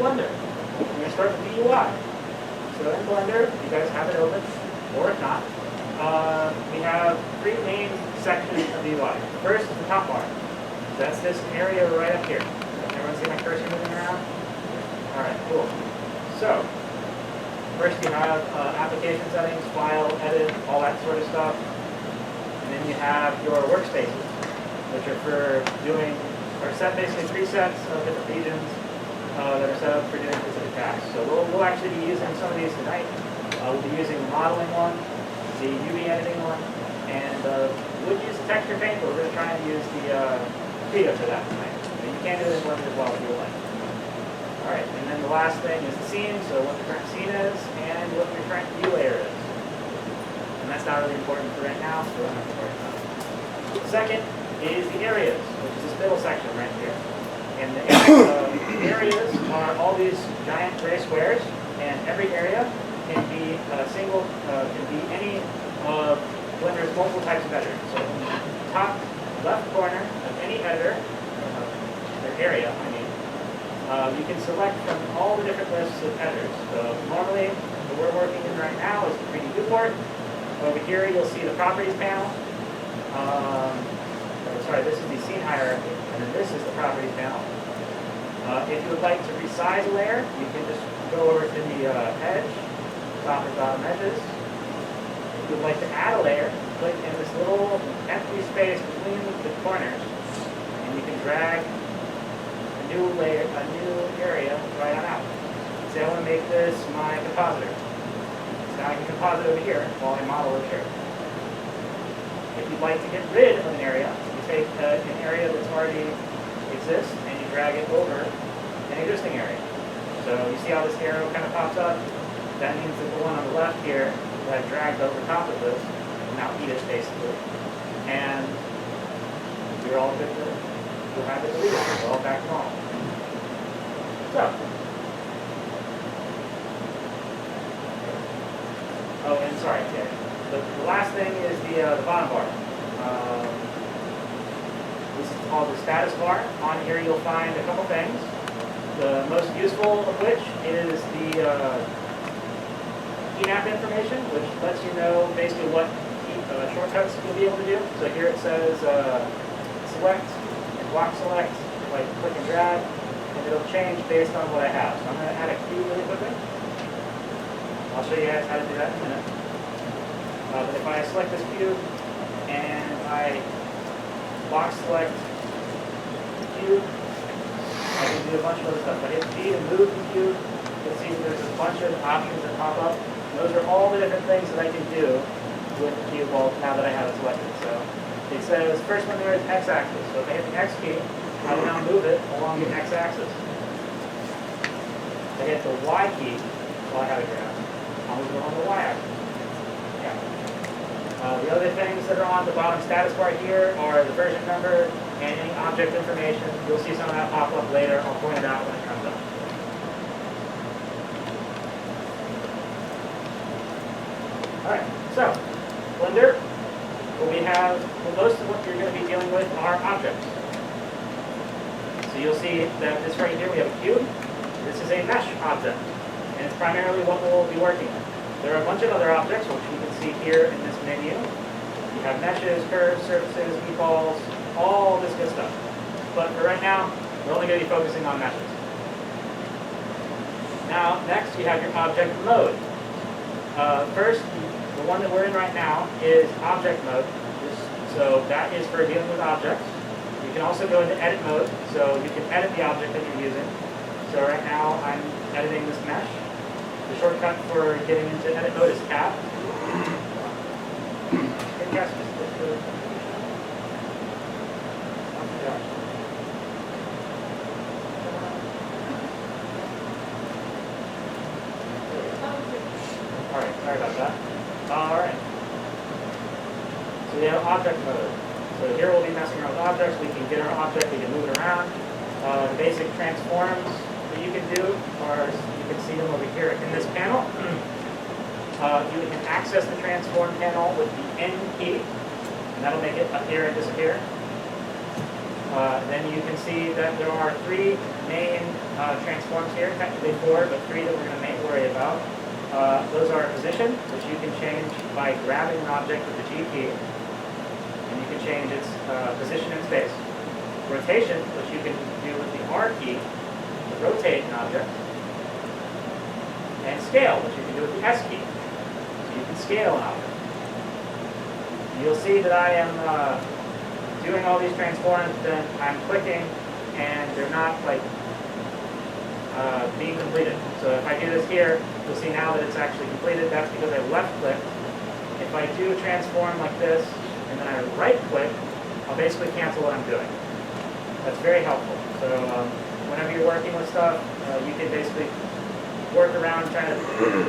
Blender. We're going to start with the UI. So in Blender, you guys have it open, or if not, we have three main sections of the UI. First is the top bar. That's this area right up here. Everyone see my cursor moving around? All right, cool. So first you have application settings, file, edit, all that sort of stuff. And then you have your workspaces, which are for doing, or set basically presets of different regions that are set up for doing specific tasks. So we'll actually be using some of these tonight. We'll be using the modeling one, the UV editing one, and we'll use the texture paint, but we're going to try and use the Studio for that tonight. But you can do it in Blender as well if you would like. All right, and then the last thing is the scene, so what the current scene is and what your current view layer is. And that's not really important for right now, so we don't have to worry about it. The second is the areas, which is this middle section right here. And the areas are all these giant gray squares, and every area can be a single, can be any of Blender's multiple types of editors. So in the top left corner of any editor, or area, I mean, you can select from all the different lists of editors. So normally, what we're working in right now is the 3D viewport. Over here, you'll see the properties panel. Sorry, this is the scene hierarchy, and then this is the properties panel. If you would like to resize a layer, you can just go over to the edge, top and bottom edges. If you would like to add a layer, click in this little empty space between the corners, and you can drag a new layer, a new area right on out. Say I want to make this my compositor. So now I can composite over here while I model over here. If you'd like to get rid of an area, you take an area that's already exists and you drag it over an existing area. So you see how this arrow kind of pops up? That means that the one on the left here that I dragged over top of this will now eat it basically. And you're all good to, you'll have it deleted. We're all back to normal. So, oh, and sorry, yeah. The last thing is the bottom bar. This is called the status bar. On here you'll find a couple things. The most useful of which is the Keymap information, which lets you know basically what shortcuts you'll be able to do. So here it says select and block select, like click and drag, and it'll change based on what I have. So I'm going to add a cube really quickly. I'll show you guys how to do that in a minute. But if I select this cube and I box select cube, I can do a bunch of other stuff. If I hit B to move the cube, you'll see that there's a bunch of options that pop up. Those are all the different things that I can do with the cube well, now that I have it selected. So it says first one there is x-axis. So if I hit the x key, I will now move it along the x-axis. If I hit the y key while I have it grabbed, I'll move it along the y-axis. Yeah. The other things that are on the bottom status bar here are the version number and any object information. You'll see some of that pop up later. I'll point it out when it comes up. Alright, so Blender, most of what you're going to be dealing with are objects. So you'll see that this right here, we have a cube. This is a mesh object, and it's primarily what we'll be working with. There are a bunch of other objects, which you can see here in this menu. You have meshes, curves, surfaces, meatballs, all this good stuff. But for right now, we're only going to be focusing on meshes. Now, next you have your object mode. First, the one that we're in right now is object mode. So that is for dealing with objects. You can also go into edit mode, so you can edit the object that you're using. So right now, I'm editing this mesh. The shortcut for getting into edit mode is tab. Alright, sorry about that. Alright. So we have object mode. So here we'll be messing around with objects. We can get our object, we can move it around. The basic transforms that you can do are, you can see them over here in this panel. You can access the transform panel with the N key, and that'll make it appear and disappear. Then you can see that there are three main transforms here, technically four, but three that we're going to worry about. Those are position, which you can change by grabbing an object with the G key, and you can change its position in space. Rotation, which you can do with the R key, to rotate an object. And scale, which you can do with the S key. So you can scale an object. You'll see that I am doing all these transforms, then I'm clicking, and they're not like being completed. So if I do this here, you'll see now that it's actually completed. That's because I left clicked. If I do a transform like this, and then I right click, I'll basically cancel what I'm doing. That's very helpful. So whenever you're working with stuff, you can basically work around trying to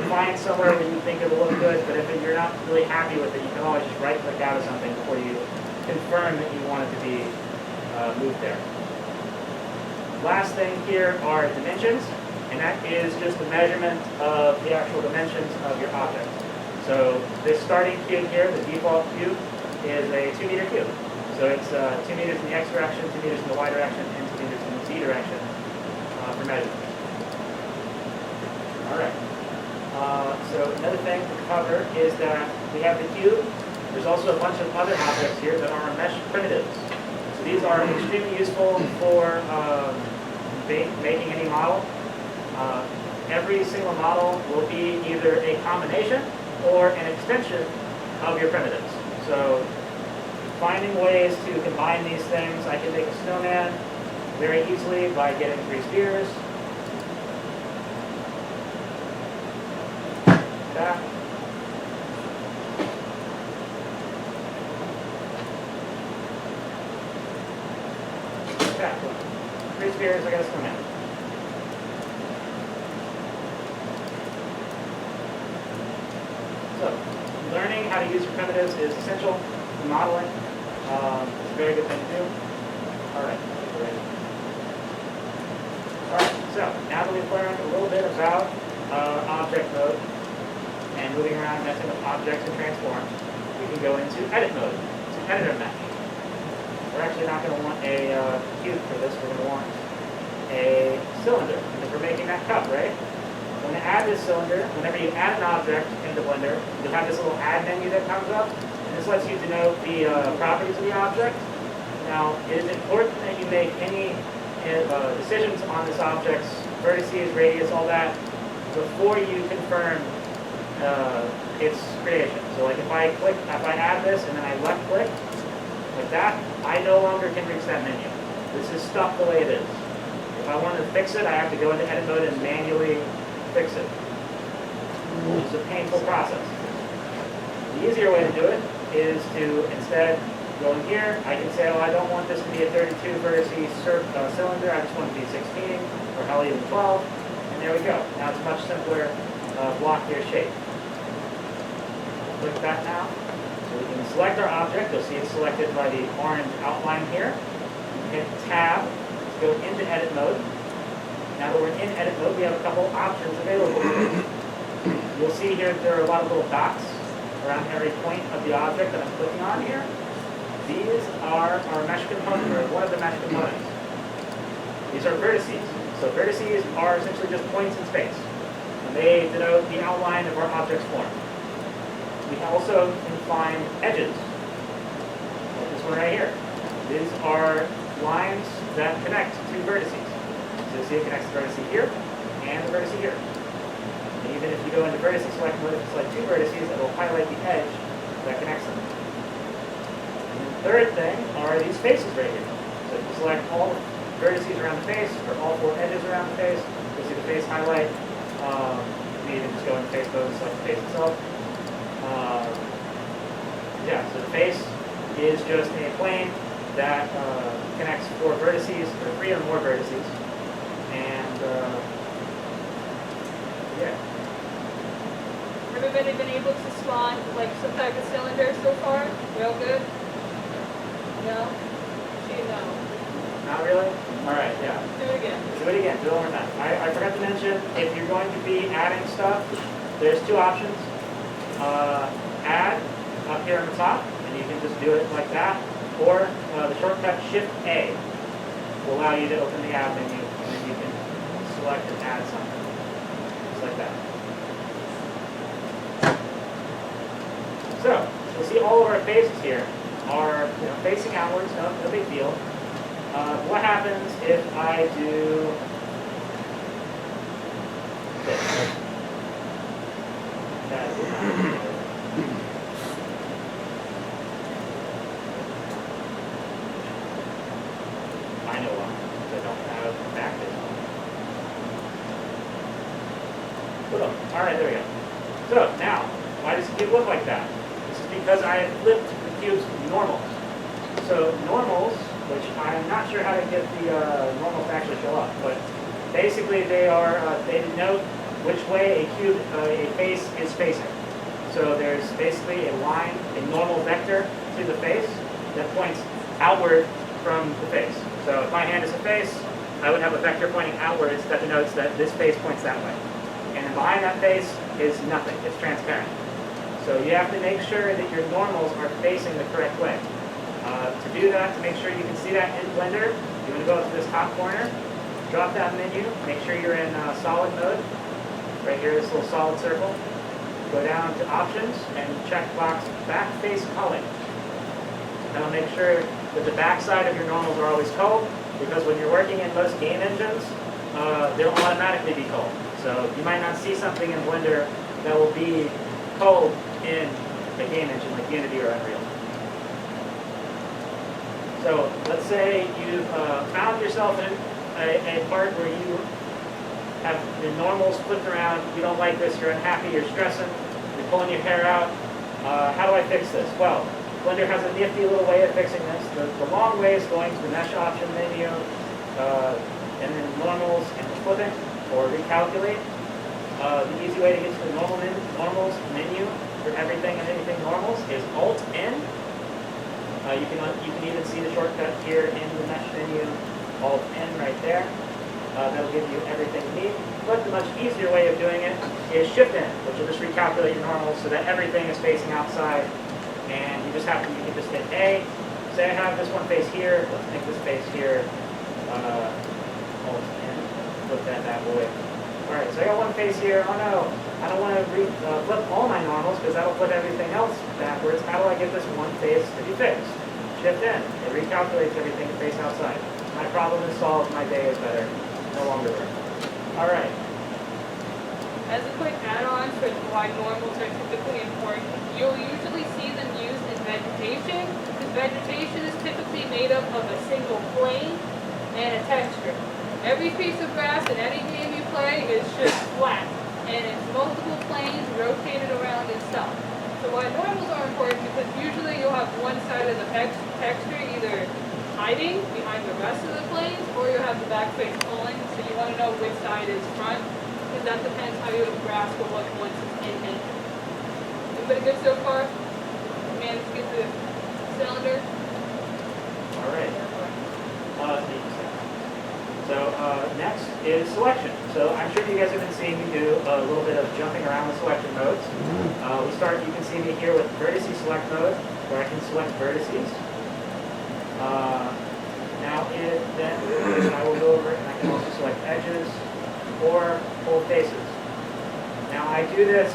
find somewhere where you think it'll look good, but if you're not really happy with it, you can always just right click out of something before you confirm that you want it to be moved there. Last thing here are dimensions, and that is just the measurement of the actual dimensions of your object. So this starting cube here, the default cube, is a 2-meter cube. So it's 2 meters in the x direction, 2 meters in the y direction, and 2 meters in the z direction for measurement. All right. So another thing to cover is that we have the cube. There's also a bunch of other objects here that are mesh primitives. So these are extremely useful for making any model. Every single model will be either a combination or an extension of your primitives. So finding ways to combine these things, I can make a snowman very easily by getting 3 spheres. That. Okay. 3 spheres, I got a snowman. So, learning how to use your primitives is essential to modeling. It's a very good thing to do. All right. All right. So now that we've learned a little bit about object mode and moving around, messing with objects and transforms, we can go into edit mode. It's an editor mesh. We're actually not going to want a cube for this. We're going to want a cylinder because we're making that cup, right? When you add this cylinder, whenever you add an object into Blender, you'll have this little add menu that comes up. And this lets you denote the properties of the object. Now, it is important that you make any decisions on this object's vertices, radius, all that, before you confirm its creation. So like if I add this and then I left click, like that, I no longer can reach that menu. This is stuck the way it is. If I want to fix it, I have to go into edit mode and manually fix it. It's a painful process. The easier way to do it is to instead go in here. I can say, oh, I don't want this to be a 32 vertices cylinder. I just want it to be 16 or hell even 12. And there we go. Now it's a much simpler blockier shape. Click that now. So we can select our object. You'll see it's selected by the orange outline here. Hit Tab to go into edit mode. Now that we're in edit mode, we have a couple options available. You'll see here there are a lot of little dots around every point of the object that I'm clicking on here. These are our mesh component, or one of the mesh components. These are vertices. So vertices are essentially just points in space. And they denote the outline of our object's form. We also can find edges, like this one right here. These are lines that connect two vertices. So you see it connects the vertex here and the vertex here. And even if you go into vertex select mode, if you select two vertices, it will highlight the edge that connects them. And the third thing are these faces right here. So if you select all vertices around the face, or all 4 edges around the face, you'll see the face highlight. You can just go into face mode and select the face itself. Yeah, so the face is just a plane that connects 4 vertices, or 3 or more vertices. And yeah. Everybody been able to spawn like some type of cylinder so far? Real good? No? No. Not really? Alright, yeah. Do it again. Do it again, do it one more time. I forgot to mention, if you're going to be adding stuff, there's 2 options. Add up here on the top, and you can just do it like that, or the shortcut Shift A. will allow you to open the add menu, and then you can select and add something, just like that. So, you'll see all of our faces here are facing outwards, no big deal. What happens if I do this? That is not I know why, because I don't have back this one. All right, there we go. So now, why does the cube look like that? This is because I have flipped the cube's normals. So normals, which I'm not sure how to get the normals to actually show up, but basically they denote which way a face is facing. So there's basically a line, a normal vector to the face that points outward from the face. So if my hand is a face, I would have a vector pointing outwards that denotes that this face points that way. And then behind that face is nothing, it's transparent. So you have to make sure that your normals are facing the correct way. To do that, to make sure you can see that in Blender, you want to go up to this top corner, drop down menu, make sure you're in solid mode. Right here, this little solid circle. Go down to options and check box back face culling. That'll make sure that the back side of your normals are always culled, because when you're working in most game engines, they'll automatically be culled. So you might not see something in Blender that will be culled in a game engine like Unity or Unreal. So let's say you've found yourself in a part where you have the normals flipped around, you don't like this, you're unhappy, you're stressing, you're pulling your hair out. How do I fix this? Well, Blender has a nifty little way of fixing this. The long way is going to the mesh option menu, and then normals and flipping or recalculate. The easy way to get to the normals menu for everything and anything normals is Alt-N. You can even see the shortcut here in the mesh menu, Alt-N right there. That'll give you everything you need. But the much easier way of doing it is Shift-N, which will just recalculate your normals so that everything is facing outside. And you can just hit A. Say I have this one face here. Let's make this face here. Alt-N. Flip that boy. All right, so I got one face here. Oh no, I don't want to flip all my normals because that'll flip everything else backwards. How do I get this one face to be fixed? Shift-N. It recalculates everything to face outside. My problem is solved. My day is better. No longer work. All right. As a quick add-on for why normals are typically important, you'll usually see them used in vegetation, because vegetation is typically made up of a single plane and a texture. Every piece of grass in any game you play is just flat, and it's multiple planes rotated around itself. So why normals are important, because usually you'll have one side of the texture either hiding behind the rest of the planes, or you'll have the back face pulling, so you want to know which side is front, because that depends how your grass will look once it's in engine. Everybody good so far? Managed to get the cylinder? All right. So next is selection. So I'm sure you guys have been seeing me do a little bit of jumping around the selection modes. You can see me here with vertices select mode, where I can select vertices. Then I will go over and I can also select edges or full faces. Now I do this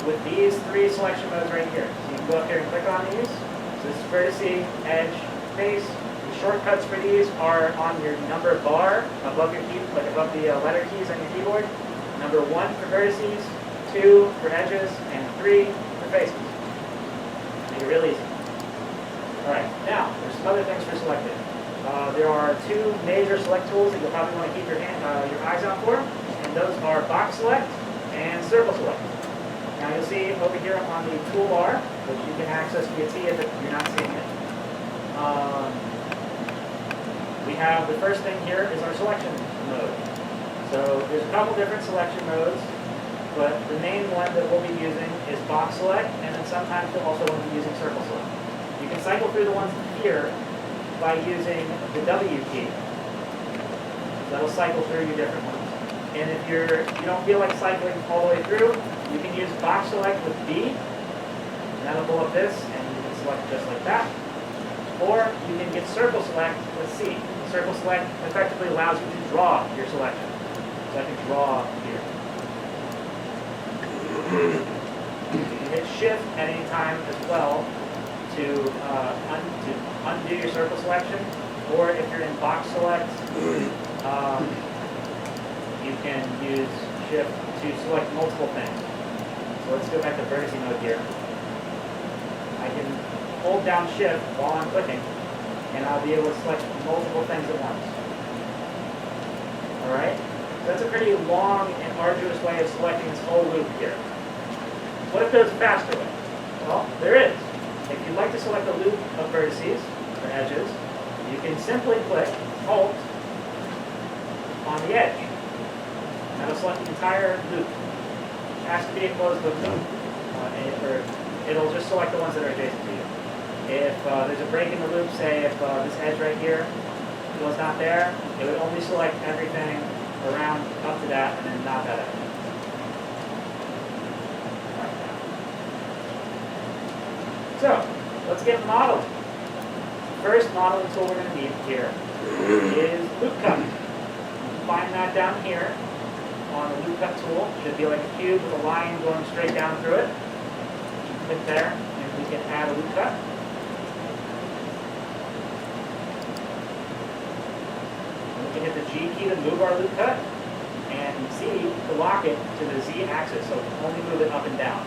with these three selection modes right here. So you can go up here and click on these. So this is vertice, edge, face. The shortcuts for these are on your number bar above your key, like above the letter keys on your keyboard. Number 1 for vertices, 2 for edges, and 3 for faces. Make it real easy. All right, now there's some other things for selecting. There are 2 major select tools that you'll probably want to keep your eyes out for, and those are box select and circle select. Now you'll see over here on the toolbar, which you can access via T if you're not seeing it. We have the first thing here is our selection mode. So there's a couple different selection modes, but the main one that we'll be using is box select, and then sometimes you'll also want to be using circle select. You can cycle through the ones here by using the W key. That'll cycle through your different ones. And if you don't feel like cycling all the way through, you can use box select with B, and that'll pull up this, and you can select just like that. Or you can get circle select with C. circle select effectively allows you to draw your selection. So I can draw here. You can hit shift at any time as well to undo your circle selection, or if you're in box select, you can use shift to select multiple things. So let's go back to verticing mode here. I can hold down shift while I'm clicking, and I'll be able to select multiple things at once. All right? So that's a pretty long and arduous way of selecting this whole loop here. What if there's a faster way? Well, there is. If you'd like to select a loop of vertices or edges, you can simply click Alt on the edge. And that'll select the entire loop. It has to be a closed loop though. Or it'll just select the ones that are adjacent to you. If there's a break in the loop, say if this edge right here was not there, it would only select everything around up to that and then not that edge. So, let's get modeling. First modeling tool we're going to need here is loop cut. You can find that down here on the loop cut tool. It should be like a cube with a line going straight down through it. Click there, and we can add a loop cut. And we can hit the G key to move our loop cut, and Z to lock it to the Z axis, so we can only move it up and down.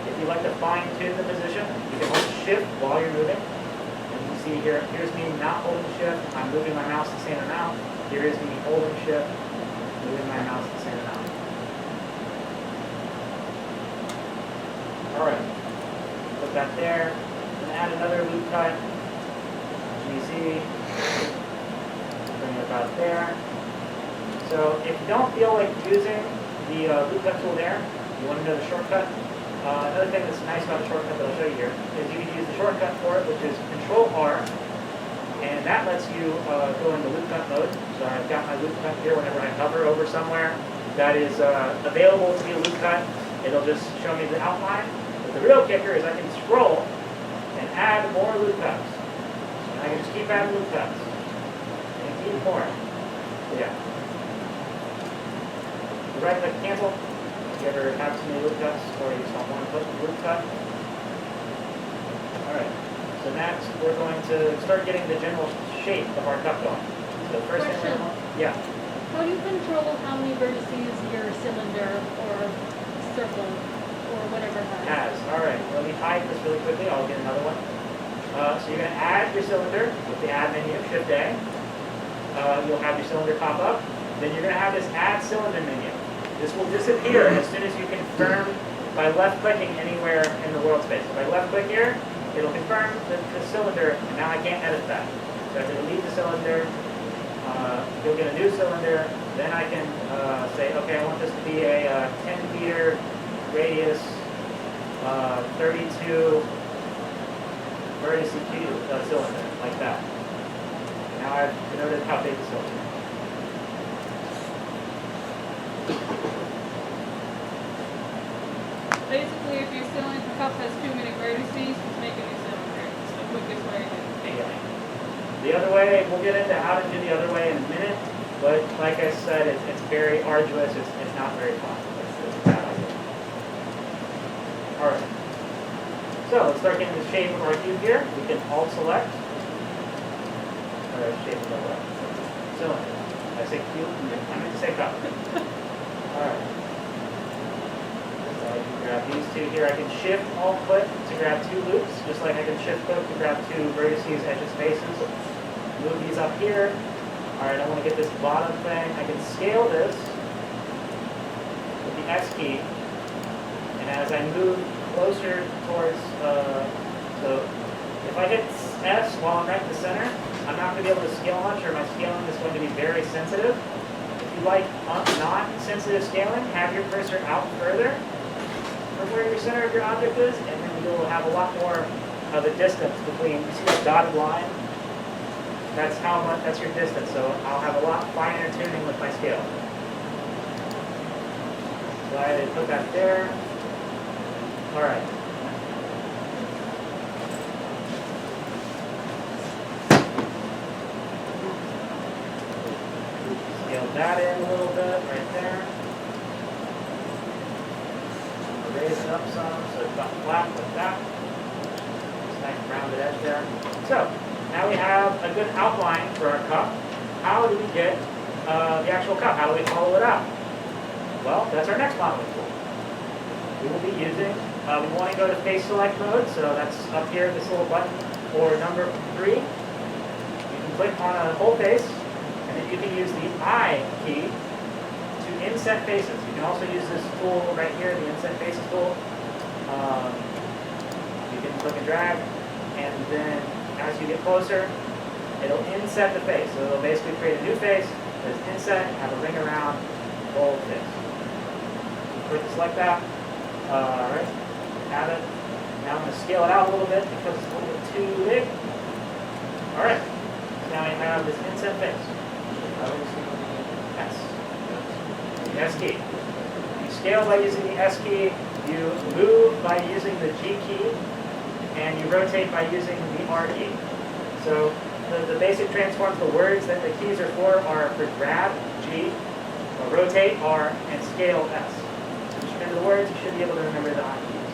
If you like to fine tune the position, you can hold shift while you're moving. And you can see here, here's me not holding shift, I'm moving my mouse the same amount. Here is me holding shift, moving my mouse the same amount. All right, put that there, and add another loop cut, GZ, bring it about there. So if you don't feel like using the loop cut tool there, you want to know the shortcut. Another thing that's nice about the shortcut that I'll show you here is you can use the shortcut for it, which is Control-R, and that lets you go into loop cut mode. So I've got my loop cut here whenever I hover over somewhere that is available to be a loop cut. It'll just show me the outline. But the real kicker is I can scroll and add more loop cuts. And I can just keep adding loop cuts. And keep more. So yeah. Right click cancel. You ever have too many loop cuts or you just don't want to put the loop cut? Alright, so next we're going to start getting the general shape of our cup going. So the first thing we're going to, yeah. How do you control how many vertices your cylinder or circle or whatever has? Alright, let me hide this really quickly. I'll get another one. So you're going to add your cylinder with the add menu, Shift A. You'll have your cylinder pop up. Then you're going to have this add cylinder menu. This will disappear as soon as you confirm by left clicking anywhere in the world space. If I left click here, it'll confirm the cylinder, and now I can't edit that. So I have to delete the cylinder, you'll get a new cylinder, then I can say, okay, I want this to be a 10 meter radius, 32 vertice cylinder, like that. Now I've denoted how big the cylinder is. Basically, if your cylinder cup has too many vertices, just make a new cylinder. It's the quickest way to make it. The other way, we'll get into how to do the other way in a minute, but like I said, it's very arduous, it's not very fun. It's a bad idea. Alright. So let's start getting the shape of our cube here. We can Alt select. Or shape of our cylinder. I say cube, I meant to say cup. Alright. I can grab these two here. I can shift Alt click to grab two loops, just like I can shift click to grab two vertices, edges, faces. Move these up here. Alright, I want to get this bottom thing. I can scale this with the S key. And as I move closer towards, so if I hit S while I'm right in the center, I'm not going to be able to scale much, or my scaling is going to be very sensitive. If you like non-sensitive scaling, have your cursor out further from where your center of your object is, and then you'll have a lot more of a distance between, you see that dotted line? That's how much, that's your distance, so I'll have a lot finer tuning with my scale. So I put that there. Alright. that in a little bit right there. Raise it up some so it's got flat like that. Nice rounded edge there. So now we have a good outline for our cup. How do we get the actual cup? How do we hollow it out? Well, that's our next modeling tool. We will be using, we want to go to face select mode, so that's up here, this little button, or number 3. You can click on a whole face, and then you can use the I key to inset faces. You can also use this tool right here, the inset faces tool. You can click and drag, and then as you get closer, it'll inset the face. So it'll basically create a new face, there's inset, and have a ring around the whole face. Click and select that. Alright, have it. Now I'm going to scale it out a little bit because it's a little bit too big. Alright, so now I have this inset face. S. The S key. You scale by using the S key, you move by using the G key, and you rotate by using the R key. So the basic transforms, the words that the keys are for grab, G, rotate, R, and scale, S. The words, you should be able to remember the I keys.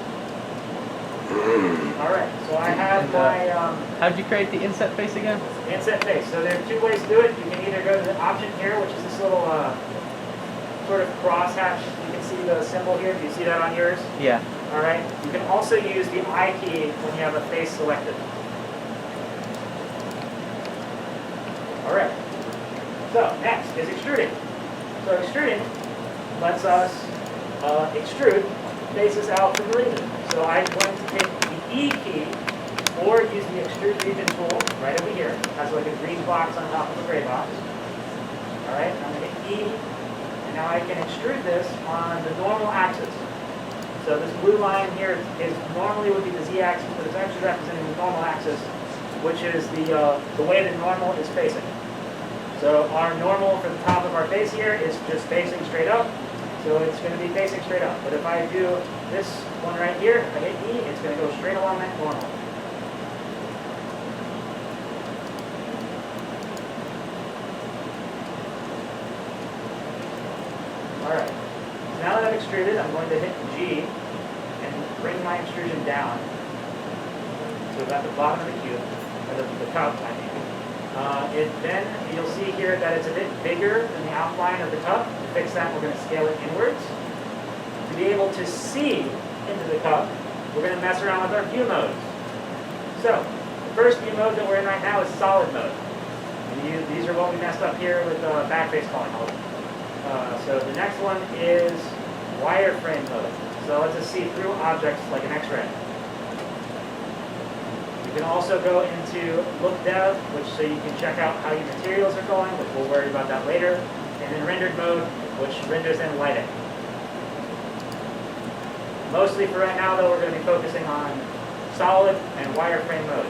Alright, so I have my... how did you create the inset face again? Inset face. So there are 2 ways to do it. You can either go to the option here, which is this little sort of crosshatch. You can see the symbol here. Do you see that on yours? Yeah. Alright. You can also use the I key when you have a face selected. Alright. So next is extruding. So extruding lets us extrude faces out from the region. So I'm going to take the E key or use the extrude region tool right over here. It has like a green box on top of a gray box. Alright, I'm going to hit E, and now I can extrude this on the normal axis. So this blue line here is normally would be the Z axis, but it's actually representing the normal axis, which is the way the normal is facing. So our normal for the top of our face here is just facing straight up. So it's going to be facing straight up. But if I do this one right here, if I hit E, it's going to go straight along that normal. Alright. So now that I've extruded, I'm going to hit G and bring my extrusion down. So at the bottom of the cube, or the cup, I mean. Then you'll see here that it's a bit bigger than the outline of the cup. To fix that, we're going to scale it inwards. To be able to see into the cup, we're going to mess around with our view modes. So, the first view mode that we're in right now is solid mode. These are what we messed up here with backface calling mode. So the next one is wireframe mode. So let's just see through objects like an X-ray. You can also go into look dev, which so you can check out how your materials are going, which we'll worry about that later. And then rendered mode, which renders in lighting. Mostly for right now, though, we're going to be focusing on solid and wireframe modes.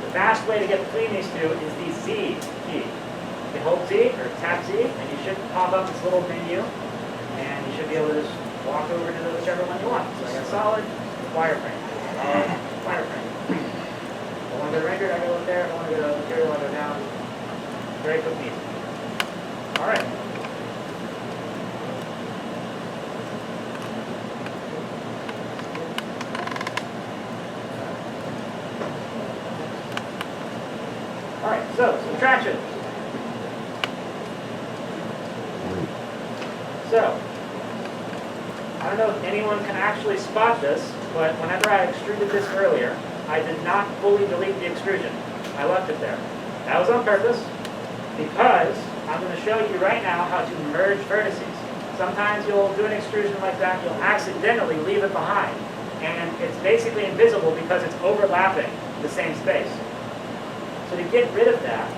The fast way to get between these two is the Z key. You can hold Z or tap Z, and you should pop up this little menu, and you should be able to just walk over to whichever one you want. So I got solid, wireframe, wireframe. I want to go to rendered, I go up there. I want to go to material, I go down. Very quick and easy. All right. All right, so subtraction. So, I don't know if anyone can actually spot this, but whenever I extruded this earlier, I did not fully delete the extrusion. I left it there. That was on purpose because I'm going to show you right now how to merge vertices. Sometimes you'll do an extrusion like that, you'll accidentally leave it behind. And it's basically invisible because it's overlapping the same space. So to get rid of that,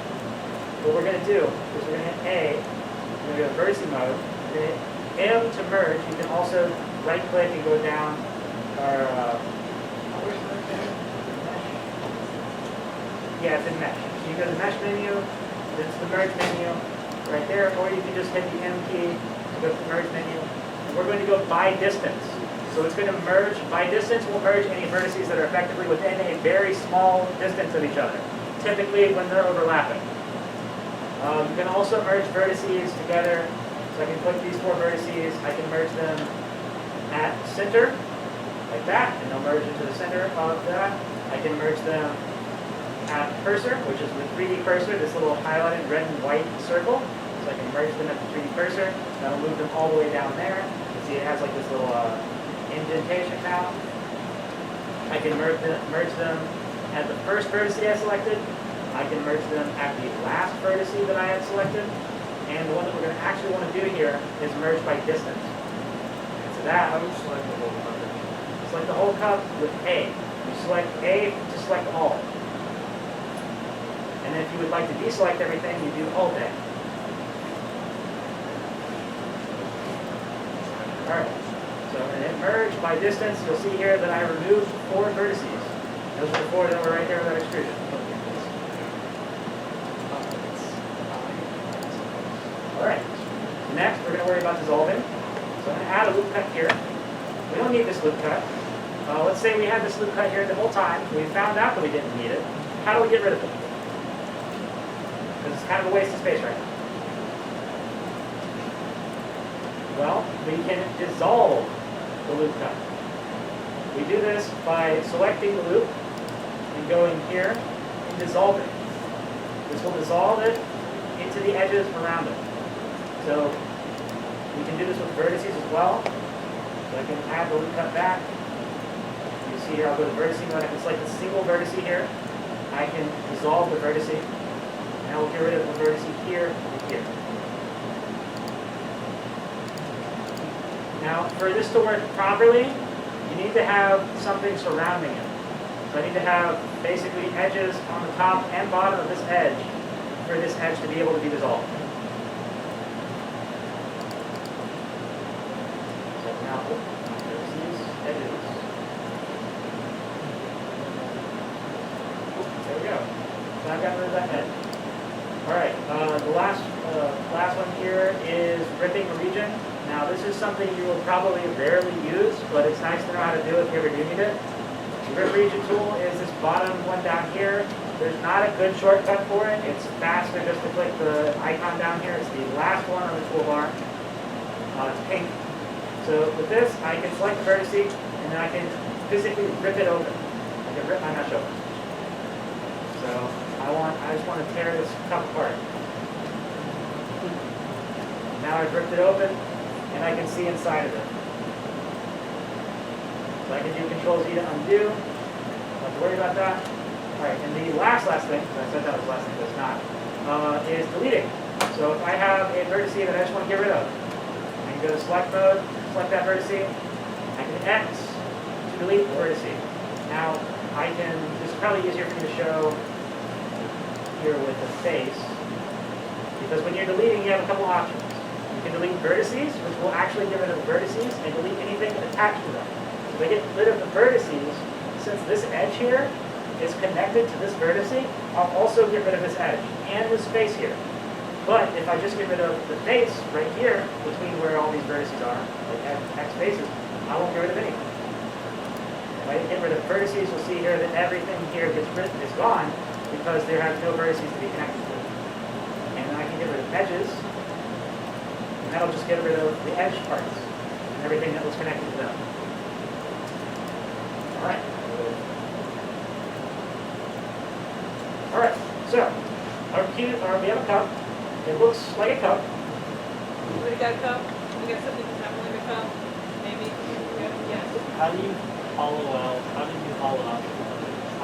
what we're going to do is we're going to hit A, we're going to go to vertice mode, we're going to hit M to merge. You can also right click and go down yeah, it's in mesh. So you go to the mesh menu, it's the merge menu right there, or you can just hit the M key to go to the merge menu. And we're going to go by distance. So it's going to merge, by distance we'll merge any vertices that are effectively within a very small distance of each other, typically when they're overlapping. You can also merge vertices together. So I can click these 4 vertices. I can merge them at center, like that, and they'll merge into the center of that. I can merge them at cursor, which is the 3D cursor, this little highlighted red and white circle. So I can merge them at the 3D cursor. That'll move them all the way down there. You see it has like this little indentation now. I can merge them at the first vertex I selected. I can merge them at the last vertex that I had selected. And the one that we're going to actually want to do here is merge by distance. And so that, I would select the whole coverage. select the whole cup with A. You select A to select all. And then if you would like to deselect everything, you do Alt A. Alright, so and then merge by distance, you'll see here that I removed 4 vertices. Those are the 4 that were right there with that extrusion. Alright, next we're going to worry about dissolving. So I'm going to add a loop cut here. We don't need this loop cut. Let's say we had this loop cut here the whole time. We found out that we didn't need it. How do we get rid of it? Because it's kind of a waste of space right now. Well, we can dissolve the loop cut. We do this by selecting the loop and going here and dissolving. This will dissolve it into the edges around it. So we can do this with vertices as well. So I can add the loop cut back. You see here, I'll go to vertice mode. I can select a single vertice here. I can dissolve the vertice. And I will get rid of the vertice here and here. Now, for this to work properly, you need to have something surrounding it. So I need to have basically edges on the top and bottom of this edge for this edge to be able to be dissolved. So now, there's these edges. There we go. So I've gotten rid of that edge. All right, the last one here is ripping a region. Now this is something you will probably rarely use, but it's nice to know how to do if you ever do need it. The rip region tool is this bottom one down here. There's not a good shortcut for it. It's faster just to click the icon down here. It's the last one on the toolbar. It's pink. So with this, I can select the vertex and then I can physically rip it open. I can rip my mesh open. So I just want to tear this cup apart. Now I've ripped it open, and I can see inside of it. So I can do Control Z to undo. Don't have to worry about that. All right, and the last thing, so I said that was the last thing, but it's not, is deleting. So if I have a vertex that I just want to get rid of, I can go to Select Mode, select that vertex. I can X to delete the vertex. Now I can. This is probably easier for me to show here with the face, because when you're deleting, you have a couple options. You can delete vertices, which will actually get rid of the vertices, and delete anything attached to them. So if I get rid of the vertices, since this edge here is connected to this vertex, I'll also get rid of this edge and this face here. But if I just get rid of the face right here, between where all these vertices are, like X faces, I won't get rid of anything. If I get rid of vertices, you'll see here that everything here is gone because there have no vertices to be connected to. And then I can get rid of edges, and that'll just get rid of the edge parts and everything that was connected to them. All right. All right. So we have a cup. It looks like a cup. We got a cup. We got something resembling a cup. Maybe. Yes. How do you hollow out? How do you hollow out?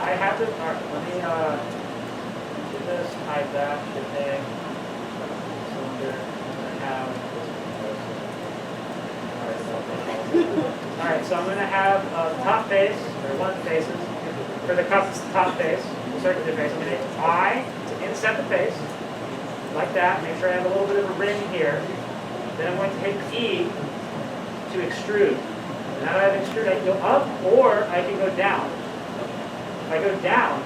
I have to. All right. Let me do this. Hide that. Shift A. Cylinder. I'm gonna have. All right. So I'm gonna have a top face or one faces for the cup's top face. Circular face. I'm going to hit I to inset the face, like that. Make sure I have a little bit of a ring here. Then I'm going to hit E to extrude. Now that I've extruded, I can go up or I can go down. If I go down,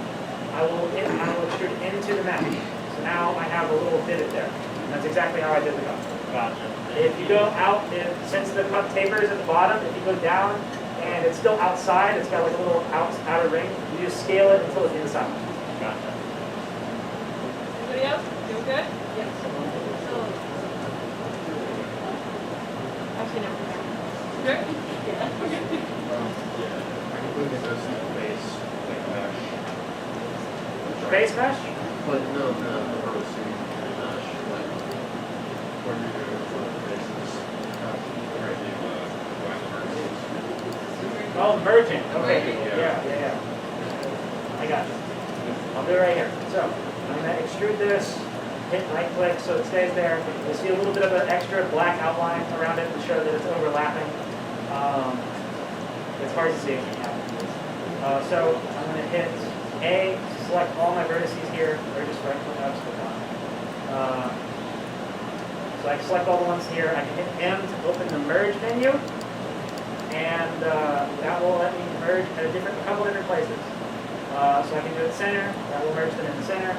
I will extrude into the mesh. So now I have a little divot there. And that's exactly how I did the cup. Gotcha. If you go out, since the cup tapers at the bottom, if you go down and it's still outside, it's got like a little outer ring, you just scale it until it's inside. Gotcha. Anybody else? Feel good? Yes. So. Actually, never mind. Good? Yeah. Yeah, I completely does the base, like mesh. Base mesh? But no, the vertices mesh, like, what you're doing for the bases, right, you, black vertices. Oh, merging. Okay. Merging? Yeah. I got it. I'll do it right here. So I'm going to extrude this, hit right click so it stays there. You'll see a little bit of an extra black outline around it to show that it's overlapping. It's hard to see. So I'm going to hit A, select all my vertices here, or just right click up, so I can select all the ones here. I can hit M to open the merge menu, and that will let me merge at a couple different places. So I can do it center, that will merge them in the center.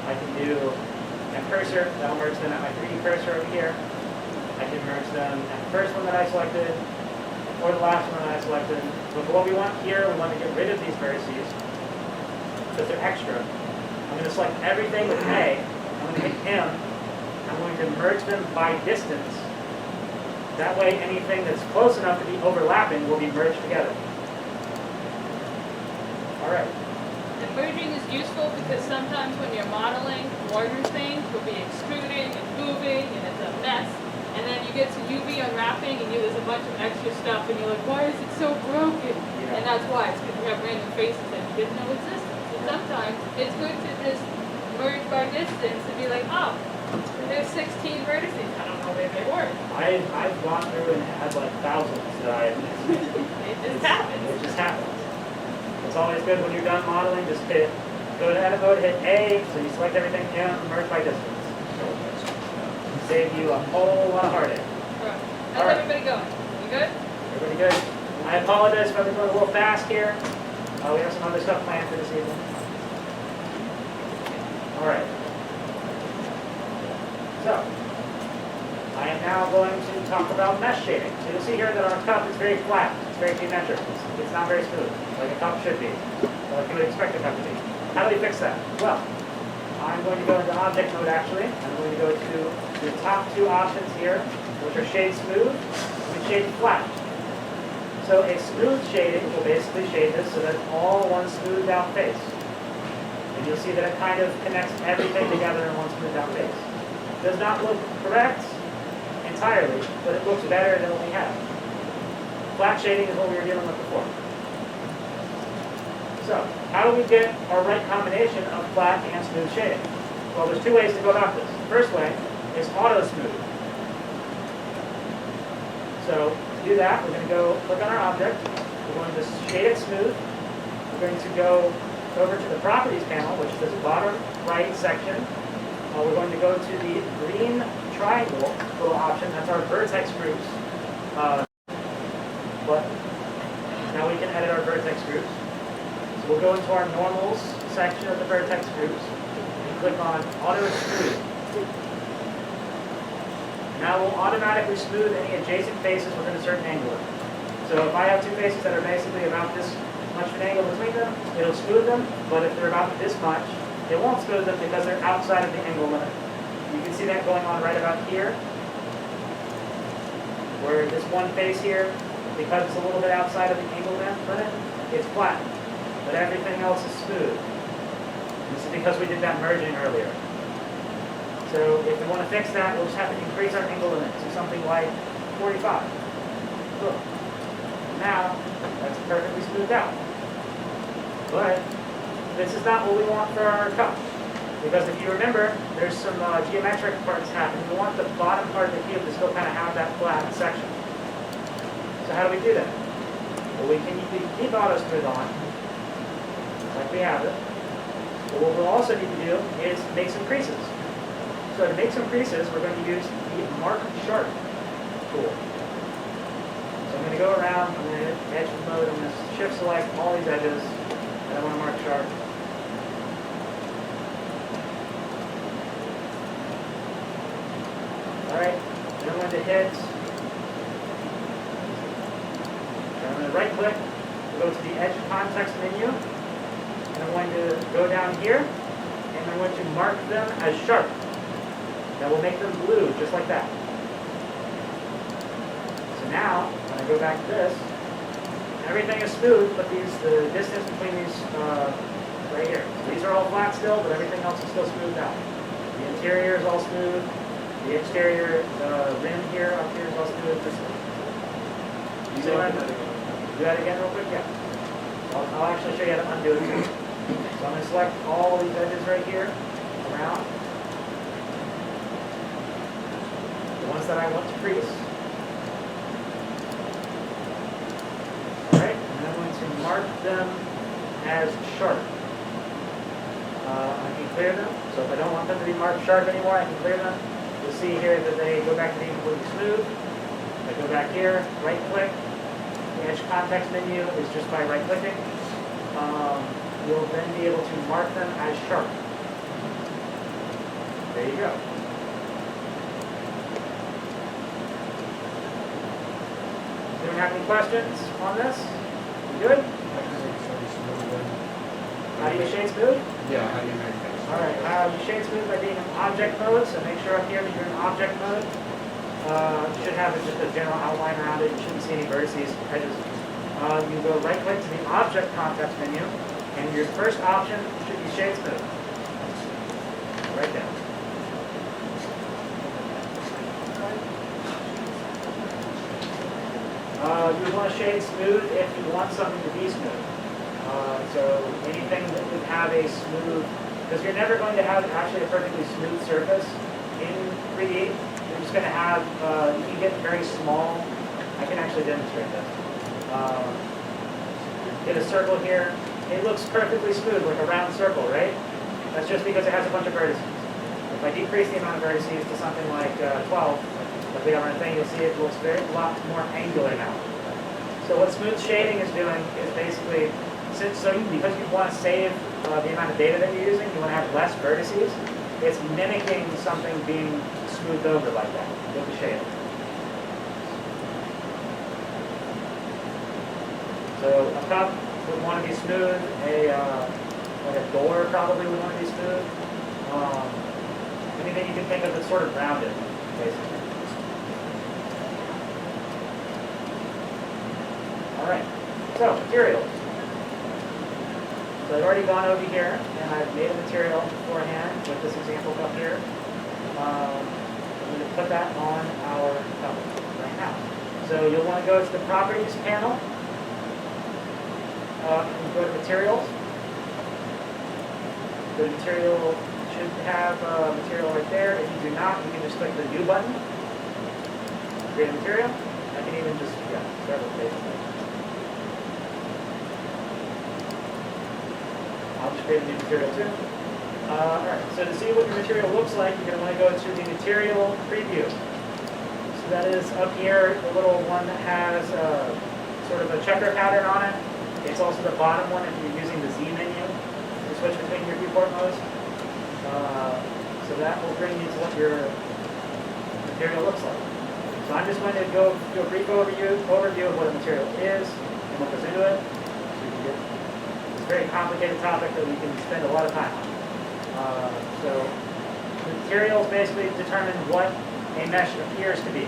I can do a cursor, that will merge them at my 3D cursor over here. I can merge them at the first one that I selected, or the last one that I selected. But for what we want here, we want to get rid of these vertices, because they're extra. I'm going to select everything with A, I'm going to hit M, I'm going to merge them by distance. That way anything that's close enough to be overlapping will be merged together. All right. And merging is useful because sometimes when you're modeling larger things, you'll be extruding and moving and it's a mess. And then you get to UV unwrapping and there's a bunch of extra stuff and you're like, why is it so broken? Yeah. And that's why, it's because you have random faces that you didn't know existed. So sometimes it's good to just merge by distance and be like, oh, there's 16 vertices. I don't know where they were. I've gone through and had like thousands that I missed. It just happens. It just happens. It's always good when you're done modeling, just go to edit mode, hit A, so you select everything, M, merge by distance. Save you a whole lot of heartache. Right. How's All right. everybody going? You good? Everybody good? I apologize if I'm going a little fast here. We have some other stuff planned for this evening. All right. So, I am now going to talk about mesh shading. So you'll see here that our cup is very flat. It's very geometric. It's not very smooth, like a cup should be, like you would expect a cup to be. How do we fix that? Well, I'm going to go into object mode actually. I'm going to go to the top two options here, which are shade smooth and shade flat. So a smooth shading will basically shade this so that it's all one smoothed out face. And you'll see that it kind of connects everything together in one smoothed out face. Does not look correct entirely, but it looks better than what we have. Flat shading is what we were dealing with before. So, how do we get our right combination of flat and smooth shading? Well, there's two ways to go about this. The first way is auto smooth. So, to do that, we're going to go click on our object. We're going to shade it smooth. We're going to go over to the properties panel, which is this bottom right section. We're going to go to the green triangle little option. That's our vertex groups. But now we can edit our vertex groups. So we'll go into our normals section of the vertex groups and click on auto smooth. Now we'll automatically smooth any adjacent faces within a certain angle. So if I have two faces that are basically about this much of an angle between them, it'll smooth them, but if they're about this much, it won't smooth them because they're outside of the angle limit. You can see that going on right about here, where this one face here, because it's a little bit outside of the angle limit, it's flat, but everything else is smooth. This is because we did that merging earlier. So if we want to fix that, we'll just have to increase our angle limit to something like 45. Look. Now, that's perfectly smoothed out. But this is not what we want for our cup. Because if you remember, there's some geometric parts happening. We want the bottom part of the cube to still kind of have that flat section. So how do we do that? Well, we can keep auto smooth on, like we have it. But what we'll also need to do is make some creases. So to make some creases, we're going to use the Mark Sharp tool. So I'm going to go around, I'm going to hit edge mode, I'm going to shift select all these edges that I want to mark sharp. Alright, then I'm going to hit, I'm going to right click, go to the edge context menu, and I'm going to go down here, and I'm going to mark them as sharp. That will make them blue, just like that. So now, when I go back to this, everything is smooth, but the distance between these, right here. These are all flat still, but everything else is still smoothed out. The interior is all smooth. The exterior, rim here, up here is all smooth. You see what? Do that again real quick? Yeah. I'll actually show you how to undo it too. So I'm going to select all these edges right here, around. The ones that I want to crease. Alright, and I'm going to mark them as sharp. I can clear them, so if I don't want them to be marked sharp anymore, I can clear them. You'll see here that they go back to being completely smooth. I go back here, right click. The edge context menu is just by right clicking. You'll then be able to mark them as sharp. There you go. Anyone have any questions on this? You good? How do you shade smooth? Yeah, how do you make things? All right, you shade smooth by being in object mode, so make sure up here that you're in object mode. You should have just a general outline around it. You shouldn't see any vertices, edges. You go right click to the object context menu, and your first option should be shade smooth. Right there. You would want to shade smooth if you want something to be smooth. So anything that would have a smooth, because you're never going to have actually a perfectly smooth surface in 3D. You're just going to have, you can get very small. I can actually demonstrate this. Get a circle here. It looks perfectly smooth, like a round circle, right? That's just because it has a bunch of vertices. If I decrease the amount of vertices to something like 12, like we have on a thing, you'll see it looks a lot more angular now. So what smooth shading is doing is basically, because you want to save the amount of data that you're using, you want to have less vertices, it's mimicking something being smoothed over like that with the shading. So up top would want to be smooth, like a door probably would want to be smooth. Anything you can think of that's sort of rounded, basically. All right, so materials. So I've already gone over here, and I've made a material beforehand with this example up here. I'm going to put that on our cover right now. So you'll want to go to the Properties panel. You go to Materials. The material should have material right there. If you do not, you can just click the New button. Create a material. I can even just, start with basically. I'll just create a new material too. Alright, so to see what your material looks like, you're going to want to go to the Material Preview. So that is up here, the little one that has sort of a checker pattern on it. It's also the bottom one if you're using the Z menu to switch between your viewport modes. So that will bring you to what your material looks like. So I'm just going to go do a brief overview of what a material is and what goes into it. So you can get this very complicated topic that we can spend a lot of time on. So the materials basically determine what a mesh appears to be.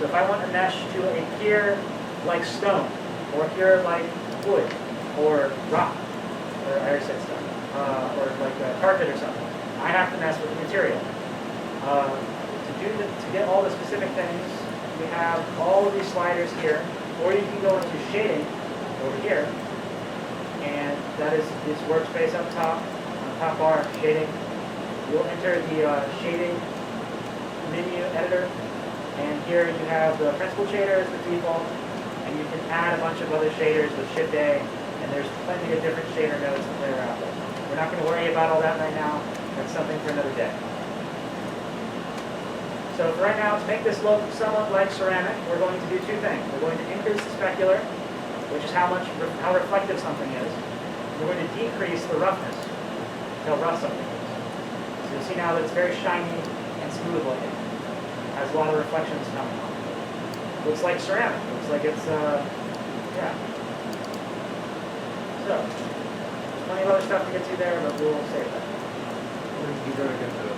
So if I want a mesh to appear like stone, or appear like wood, or rock, or I already said stone, or like a carpet or something, I have to mess with the material. To get all the specific things, we have all of these sliders here, or you can go into shading over here, and that is this workspace up top, on the top bar, shading. You'll enter the shading menu editor, and here you have the principal shader as the default, and you can add a bunch of other shaders with Shift A, and there's plenty of different shader nodes to play around with. We're not going to worry about all that right now. That's something for another day. So for right now, to make this look somewhat like ceramic, we're going to do two things. We're going to increase the specular, which is how reflective something is. We're going to decrease the roughness, how rough something is. So you'll see now that it's very shiny and smooth looking. Has a lot of reflections coming on. Looks like ceramic. Looks like it's, yeah. So, there's plenty of other stuff to get to there, but we'll save that. You gotta get the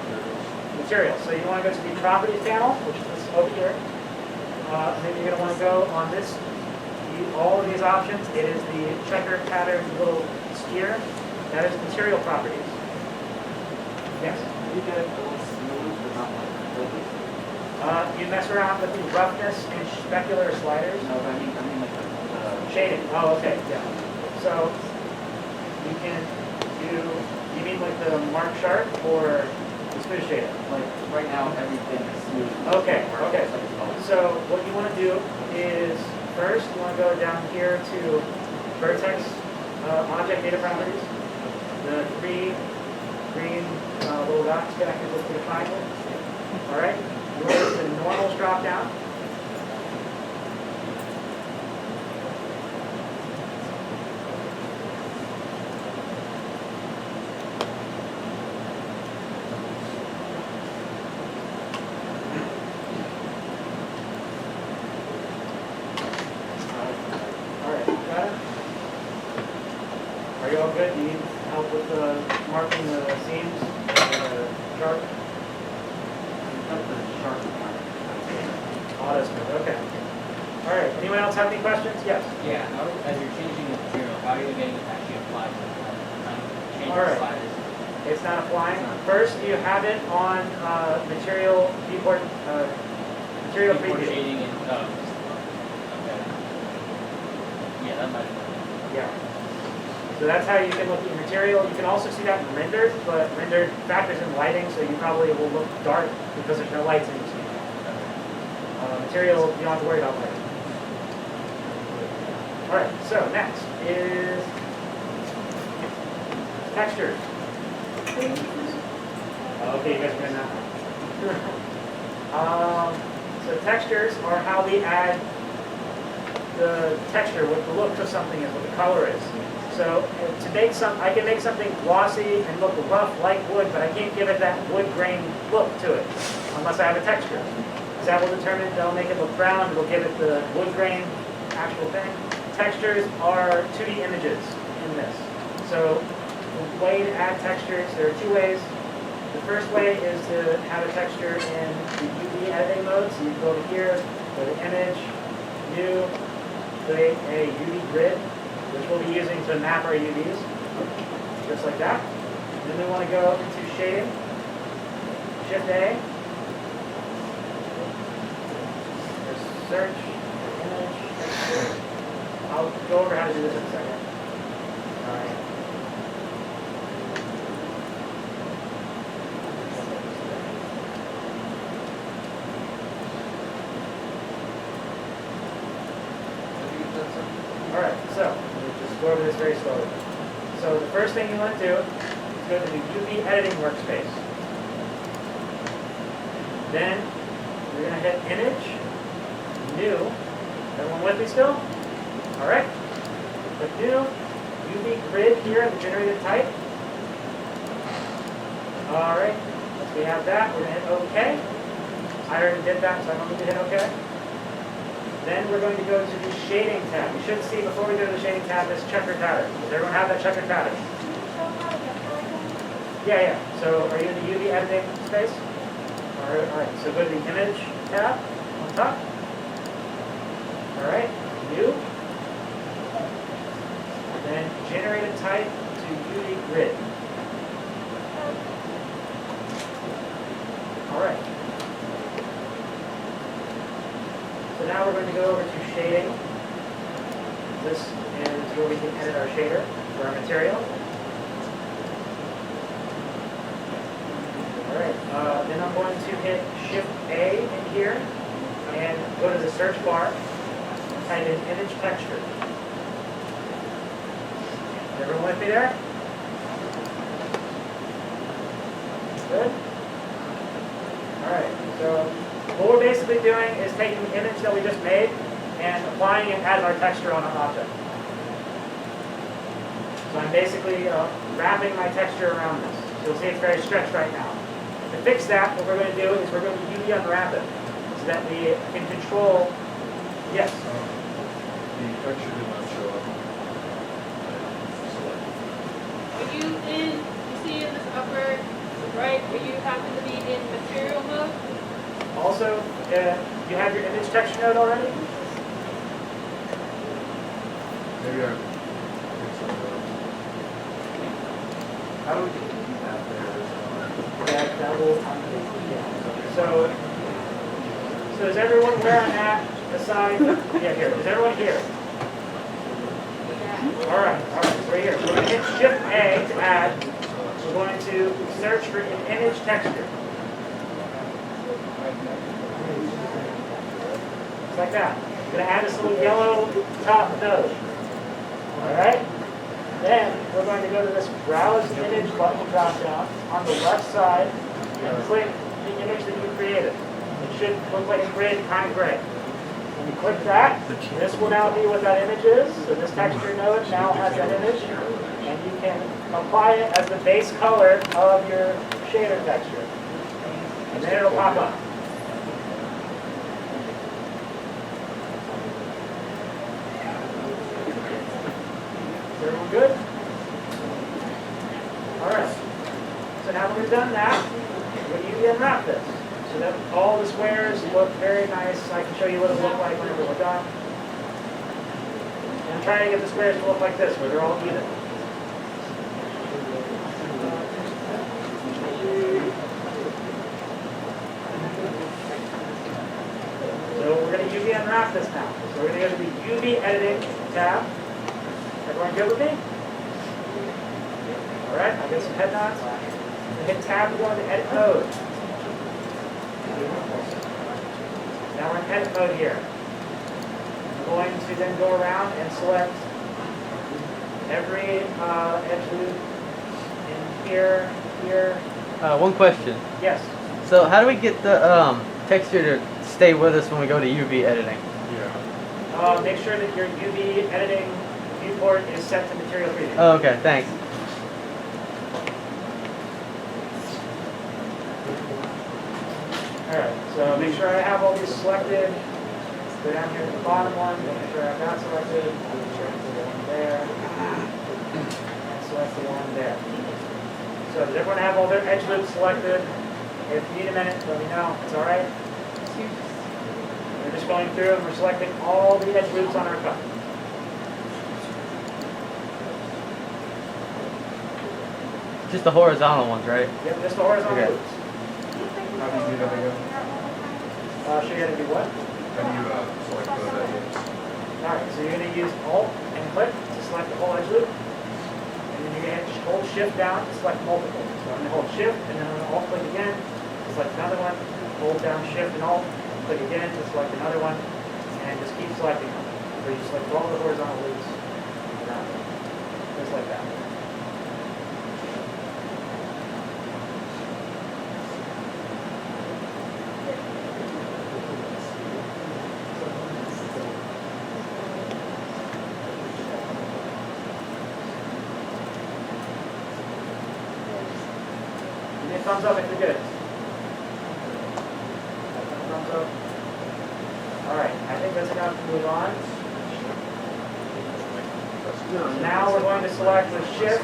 materials. Materials. So you want to go to the properties panel, which is this over here. And then you're going to want to go on this, all of these options. It is the checker pattern little sphere. That is material properties. Yes. You get it a little smooth, but not like really. You mess around with the roughness and specular sliders. No, but I mean like the Shading. Oh, okay. Yeah. So you can do. You mean like the mark sharp or the smooth shader? like right now everything is smooth. Okay. Okay. It's like it's all- So what you want to do is first you want to go down here to vertex object data properties. The three green little dots connected with the triangle. All right. Where's the normals drop down? All right. Got it. Are you all good? Do you need help with marking the seams? The chart? Cut the sharp part. Auto smooth. Okay. All right. Anyone else have any questions? Yes. Yeah, as you're changing the material, how are you getting it to actually apply to the change All right. the sliders? It's not applying. First, you have it on material viewport, material Before preview. shading and, okay. Yeah, that might have Yeah. So that's how you can look at your material. You can also see that in rendered, but rendered factors in lighting, so you probably will look dark because there's no lights in your scene. Material, you don't have to worry about lighting. All right, so next is textures. Okay, you guys are doing that now. So textures are how we add the texture, what the look of something is, what the color is. So to make I can make something glossy and look rough like wood, but I can't give it that wood grain look to it unless I have a texture. So that will determine, that'll make it look brown, it'll give it the wood grain actual thing. Textures are 2D images in this. So the way to add textures, there are two ways. The first way is to have a texture in the UV editing mode. So you can go over here, go to image, new, create a UV grid, which we'll be using to map our UVs, just like that. And then we want to go into shading, Shift A, there's search, image, texture. I'll go over how to do this in a second. All right. All right, so we'll just go over this very slowly. So the first thing you want to do is go to the UV editing workspace. Then you're going to hit image, new. Everyone with me still? All right. Click new, UV grid here in the generated type. All right, once we have that, we're going to hit OK. I already did that, so I don't need to hit OK. Then we're going to go to the shading tab. You should see before we go to the shading tab this checkered pattern. Does everyone have that checkered pattern? Yeah. So are you in the UV editing space? All right. So go to the image tab on top. All right. New. Then generate a type to UV grid. All right. So now we're going to go over to shading. This is where we can edit our shader for our material. All right. Then I'm going to hit Shift A in here and go to the search bar and type in image texture. Everyone with me there? Good? All right. So what we're basically doing is taking the image that we just made and applying it as our texture on our object. So I'm basically wrapping my texture around this. So you'll see it's very stretched right now. To fix that, what we're going to do is we're going to UV unwrap it so that we can control. Yes? The texture did not show up. When you see in this upper right? But you happen to be in material mode. Also, you have your image texture node already? Maybe I think so. How do we get Keymap there? So is everyone where I'm at aside? Yeah, here. Is everyone here? All right, so right here. We're going to hit Shift A to add. We're going to search for an image texture. Just like that. We're going to add this little yellow top node. All right? Then we're going to go to this Browse Image button drop down on the left side and click the image that you created. It should look like a grid, kind of gray. When you click that, this will now be what that image is. So this texture node now has that image, and you can apply it as the base color of your shader texture. And then it'll pop up. Is everyone good? All right. So now that we've done that, we're going to unwrap this. So that all the squares look very nice. I can show you what it look like whenever we're done. And I'm trying to get the squares to look like this, where they're all even. So we're going to UV unwrap this now. So we're going to go to the UV editing tab. Everyone good with me? All right, I'll get some head nods. Hit tab to go into edit mode. Now we're in edit mode here. I'm going to then go around and select every edge loop in here, here. One question. Yes. So how do we get the texture to stay with us when we go to UV editing? Yeah. Make sure that your UV editing viewport is set to material preview. Oh, okay, thanks. All right, so make sure I have all these selected. Go down here to the bottom one, make sure I have that selected. Select the one there. And select the one there. So does everyone have all their edge loops selected? If you need a minute, let me know. It's all right. We're just going through and we're selecting all the edge loops on our cup. Just the horizontal ones, right? Yep, just the horizontal Okay. loops. How do you do that again? Show you how to do what? How do you select those edges? All right, so you're going to use Alt and click to select the whole edge loop. And then you're going to hold Shift down to select multiple. So I'm going to hold Shift and then I'm going to Alt click again to select another one. Hold down Shift and Alt, click again to select another one. And just keep selecting them. So you select all the horizontal loops. Just like that. Give me a thumbs up if you're good. Thumbs up. All right, I think that's enough to move on. Now we're going to select with Shift,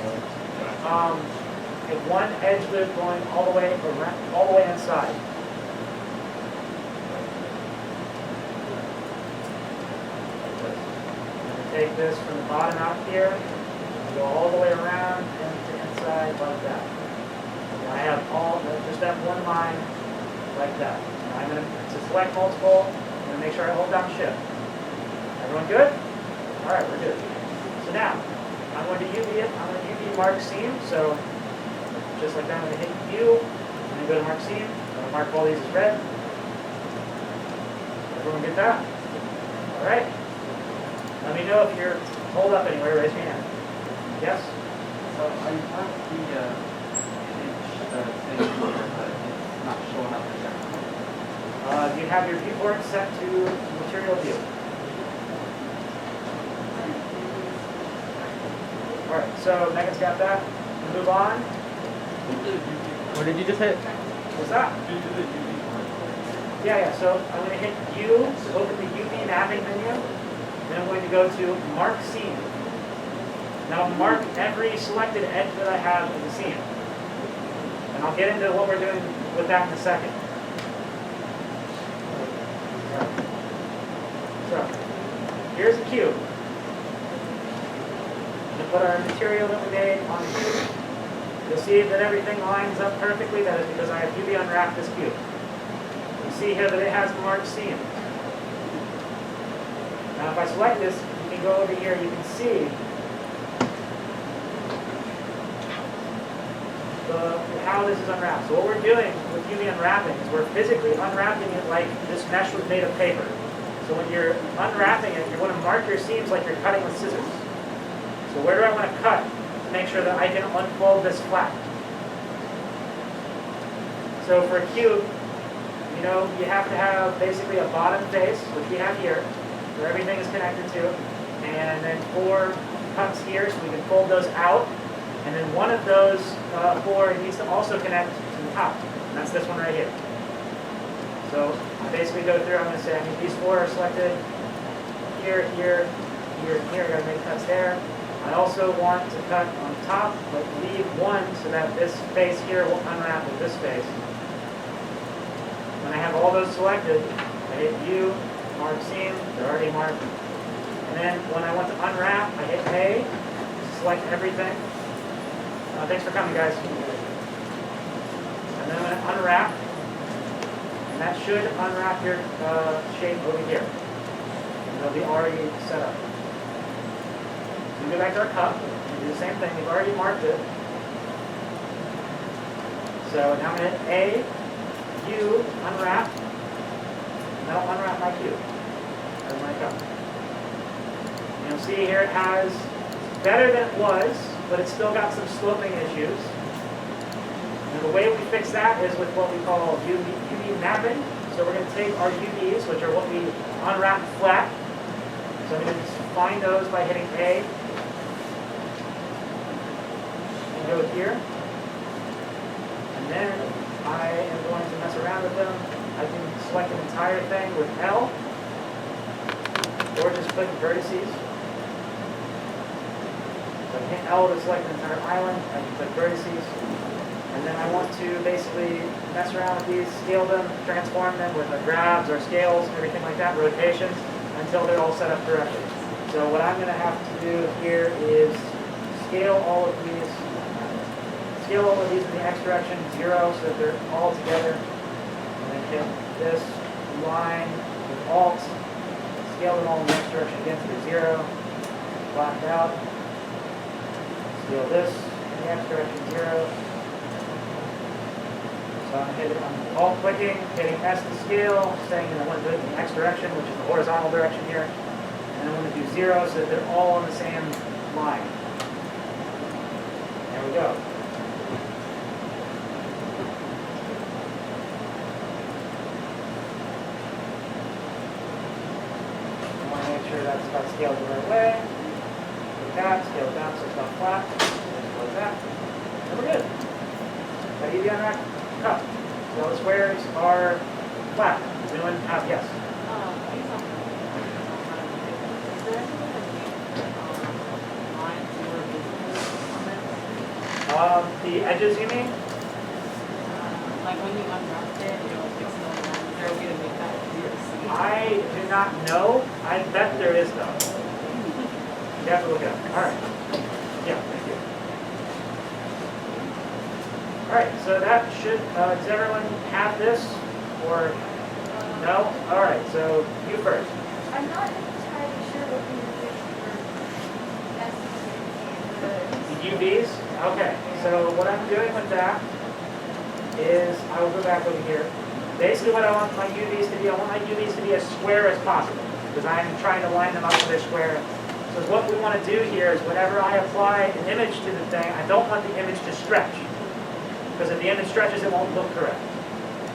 one edge loop going all the way around, all the way inside. Take this from the bottom out here, go all the way around and to inside like that. And I have just that one line like that. Now I'm going to select multiple. I'm going to make sure I hold down Shift. Everyone good? All right, we're good. So now I'm going to UV it. I'm going to UV mark seam. So just like that, I'm going to hit U and then go to mark seam. I'm going to mark all these as red. Everyone get that? All right. Let me know if you're hold up anywhere. Raise your hand. Yes? So I have the image thing here, but it's not showing up there. You have your viewport set to material view. All right. So Megan's got that. We'll move on. What did you just hit? What's that? Yeah. So I'm going to hit U to open the UV mapping menu. Then I'm going to go to Mark Seam. Now mark every selected edge that I have in the seam. And And I'll get into what we're doing with that in a second. So, here's the cube. I'm going to put our material that we made on the cube. You'll see that everything lines up perfectly. That is because I have UV unwrapped this cube. You see here that it has marked seams. Now if I select this, you can go over here, you can see how this is unwrapped. So what we're doing with UV unwrapping is we're physically unwrapping it like this mesh was made of paper. So when you're unwrapping it, you want to mark your seams like you're cutting with scissors. So where do I want to cut to make sure that I can unfold this flat? So for a cube, you have to have basically a bottom face, which we have here, where everything is connected to, and then 4 cups here, so we can fold those out. And then one of those 4 needs to also connect to the top, and that's this one right here. So I basically go through, I'm going to say, I mean, these 4 are selected here, here, here, and here. I got to make cuts there. I also want to cut on top, but leave one so that this face here will unwrap with this face. When I have all those selected, I hit U, mark seam, they're already marked. And then when I want to unwrap, I hit A, select everything. Thanks for coming, guys. And then I'm going to unwrap, and that should unwrap your shape over here. And they'll be already set up. We go back to our cup, and do the same thing. We've already marked it. So now I'm going to hit A, U, unwrap, and that'll unwrap my cube. There's my cup. And you'll see here it has, it's better than it was, but it's still got some sloping issues. And the way we fix that is with what we call UV mapping. So we're going to take our UVs, which are what we unwrap flat. So I'm going to just find those by hitting A. And go here. And then I am going to mess around with them. I can select an entire thing with L, or just click vertices. So I hit L to select an entire island. I can click vertices. And then I want to basically mess around with these, scale them, transform them with grabs or scales, everything like that, rotations, until they're all set up correctly. So what I'm going to have to do here is scale all of these. Scale all of these in the X direction, 0, so that they're all together. And then hit this line with Alt. Scale them all in the X direction again to the 0. Blacked out. Scale this in the X direction, 0. So I'm alt clicking, hitting S to scale, saying that I want to do it in the X direction, which is the horizontal direction here. And I want to do 0 so that they're all on the same line. There we go. That's got scaled the right way. Like that, scale it down so it's not flat. Just like that. And we're good. Got UV unwrapped cup. So the squares are flat. Does anyone have yes? The edges, you mean? Like when you unwrap it, it'll fix it on that. Is there a way to make that easier to see? I do not know. I bet there is though. You have to look it up. All right. Yeah, thank you. All right, so that should, does everyone have this? Or no? All right, so you first. I'm not entirely sure what the The UVs? Okay, so what I'm doing with that is, I will go back over here. Basically what I want my UVs to be, I want my UVs to be as square as possible, because I'm trying to line them up so they're square. So what we want to do here is whenever I apply an image to the thing, I don't want the image to stretch, because if the image stretches, it won't look correct.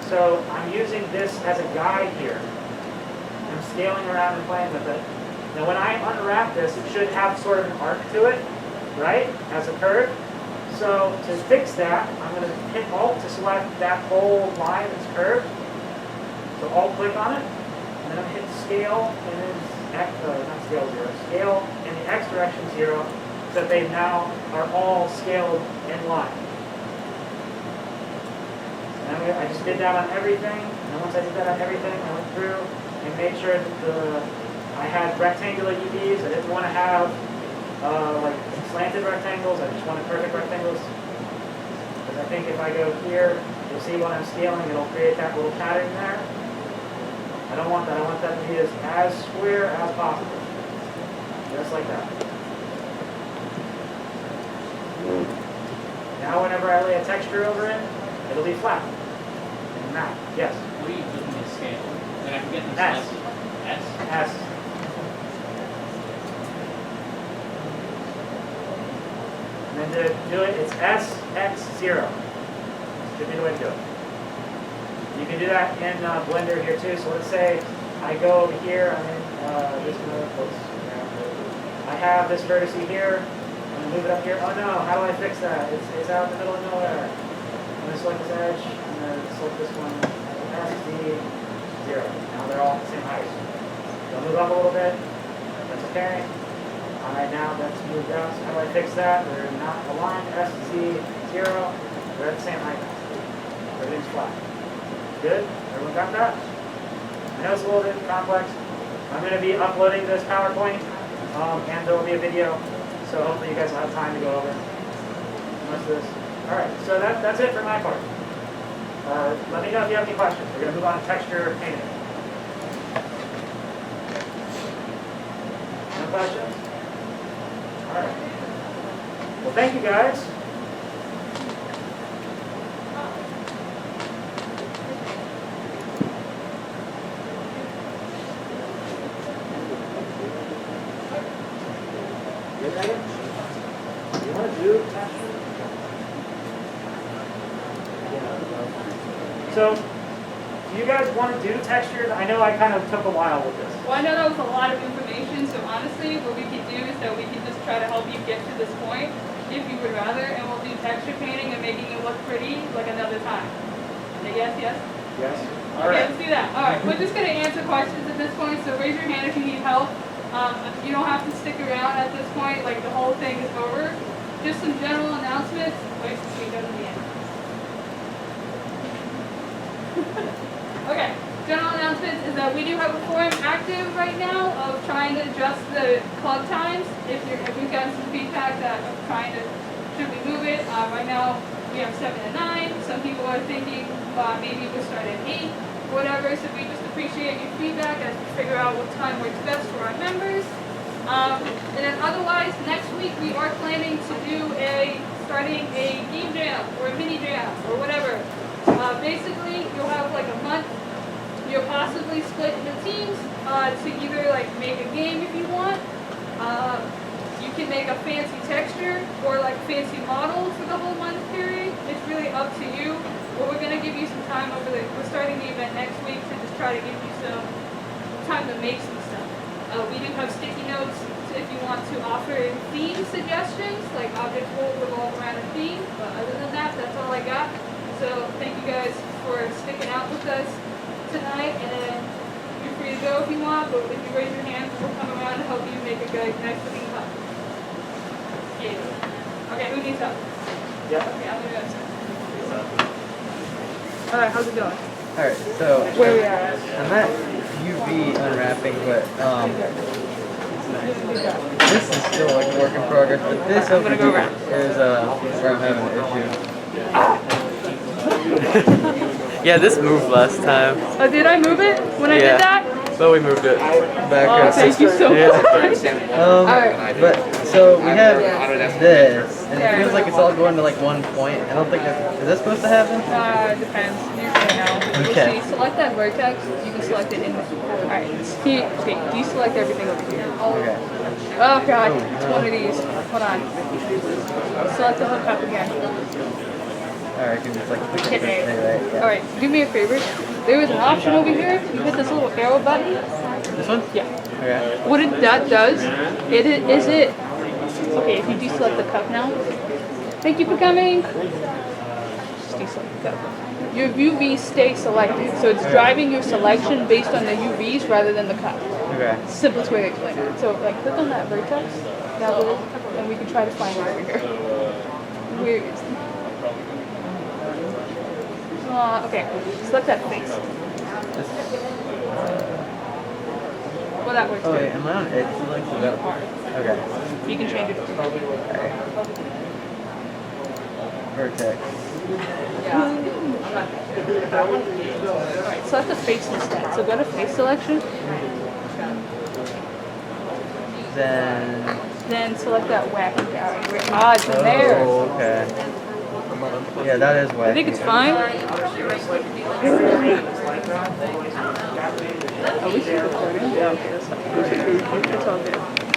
So I'm using this as a guide here. I'm scaling around and playing with it. Now when I unwrap this, it should have sort of an arc to it, right, as a curve. So to fix that, I'm going to hit Alt to select that whole line that's curved. So Alt click on it, and then I'm going to hit Scale, and then not Scale 0, Scale in the X direction 0, so that they now are all scaled in line. And I just did that on everything. And then once I did that on everything, I went through and made sure that I had rectangular UVs. I didn't want to have like slanted rectangles. I just wanted perfect rectangles. Because I think if I go here, you'll see when I'm scaling, it'll create that little pattern there. I don't want that. I want that to be as square as possible. Just like that. Now whenever I lay a texture over it, it'll be flat. And now, yes. What are you looking at scale? Like I can get this S. S? S. And then to do it, it's S, X, 0. Should be the way to do it. You can do that in Blender here too. So let's say I go over here, I'm in this mode. I have this vertex here. I'm going to move it up here. Oh no, how do I fix that? It's out in the middle of nowhere. I'm going to select this edge. I'm going to select this one. S, D, 0. Now they're all at the same height. They'll move up a little bit. That's okay. Alright, now that's moved out. So how do I fix that? They're not aligned. S, Z, 0. They're at the same height. Everything's flat. Good? Everyone got that? I know it's a little bit complex. I'm going to be uploading this PowerPoint, and there will be a video, so hopefully you guys will have time to go over most of this. Alright, so that's it for my part. Let me know if you have any questions. We're going to move on to texture painting. No questions? Alright. Well, thank you guys. You want to do texture? So, do you guys want to do textures? I know I kind of took a while with this. Well, I know that was a lot of information, so honestly, what we could do is that we can just try to help you get to this point, if you would rather, and we'll do texture painting and making it look pretty like another time. Say yes, yes? Yes? All Okay, right. let's do that. All right, we're just going to answer questions at this point, so raise your hand if you need help. You don't have to stick around at this point, like the whole thing is over. Just some general announcements. Wait to see that at the end. Okay, general announcements is that we do have a forum active right now of trying to adjust the club times. If we've gotten some feedback that of trying to, should we move it? Right now we have 7 to 9. Some people are thinking maybe we'll start at 8, whatever. So we just appreciate your feedback as we figure out what time works best for our members. And then otherwise, next week we are planning to do starting a game jam or a mini jam or whatever. Basically, you'll have like a month. You'll possibly split into teams to either like make a game if you want. You can make a fancy texture or like fancy model for the whole month period. It's really up to you. But we're gonna give you some time we're starting the event next week to just try to give you some time to make some stuff. We do have sticky notes if you want to offer theme suggestions, like objects will revolve around a theme. But other than that, that's all I got. So thank you guys for sticking out with us tonight. And then you're free to go if you want, but if you raise your hand, we'll come around to help you make a good nice looking cup. Yeah. Okay, who needs help? Yeah. Okay, I'm gonna go. Alright, how's it going? Alright, so Where we at? I'm at UV unwrapping, but this is still like a work in progress. But this over go here around. is where I'm having an issue. Yeah, this moved last time. Oh, did I move it when I did that? So we moved it back Oh, up. thank you so much. Alright, but so we have this, and it feels like it's all going to like one point. I don't think is this supposed to happen? It depends. Usually no. Okay. We'll see. Select that vertex. You can select it in. Alright. Okay. Deselect everything over here. Okay. Oh god. It's one of these. Hold on. Select the hookup again. Alright, I can just like Hit A. right? Yeah. Alright. Do me a favor. There is an option over here. You hit this little arrow button. This one? Yeah. Okay. What that does, okay, if you deselect the cup now, thank you for coming. Just deselect the cup. Your UVs stay selected, so it's driving your selection based on the UVs rather than the cup. Okay. Simplest way to explain it. So, like, click on that vertex, that little, and we can try to find it over here. Where is it? Okay, select that face. Well, that works Oh too. wait, am I on edge select? Is that okay? You can change it. Alright. Vertex. Alright, select the face instead. So go to face selection, then select that wacky guy. Ah, it's in there. Oh, okay. Yeah, that is wacky. I think it's fine. Oh, we should record it. Yeah, okay, that's fine. It's all good.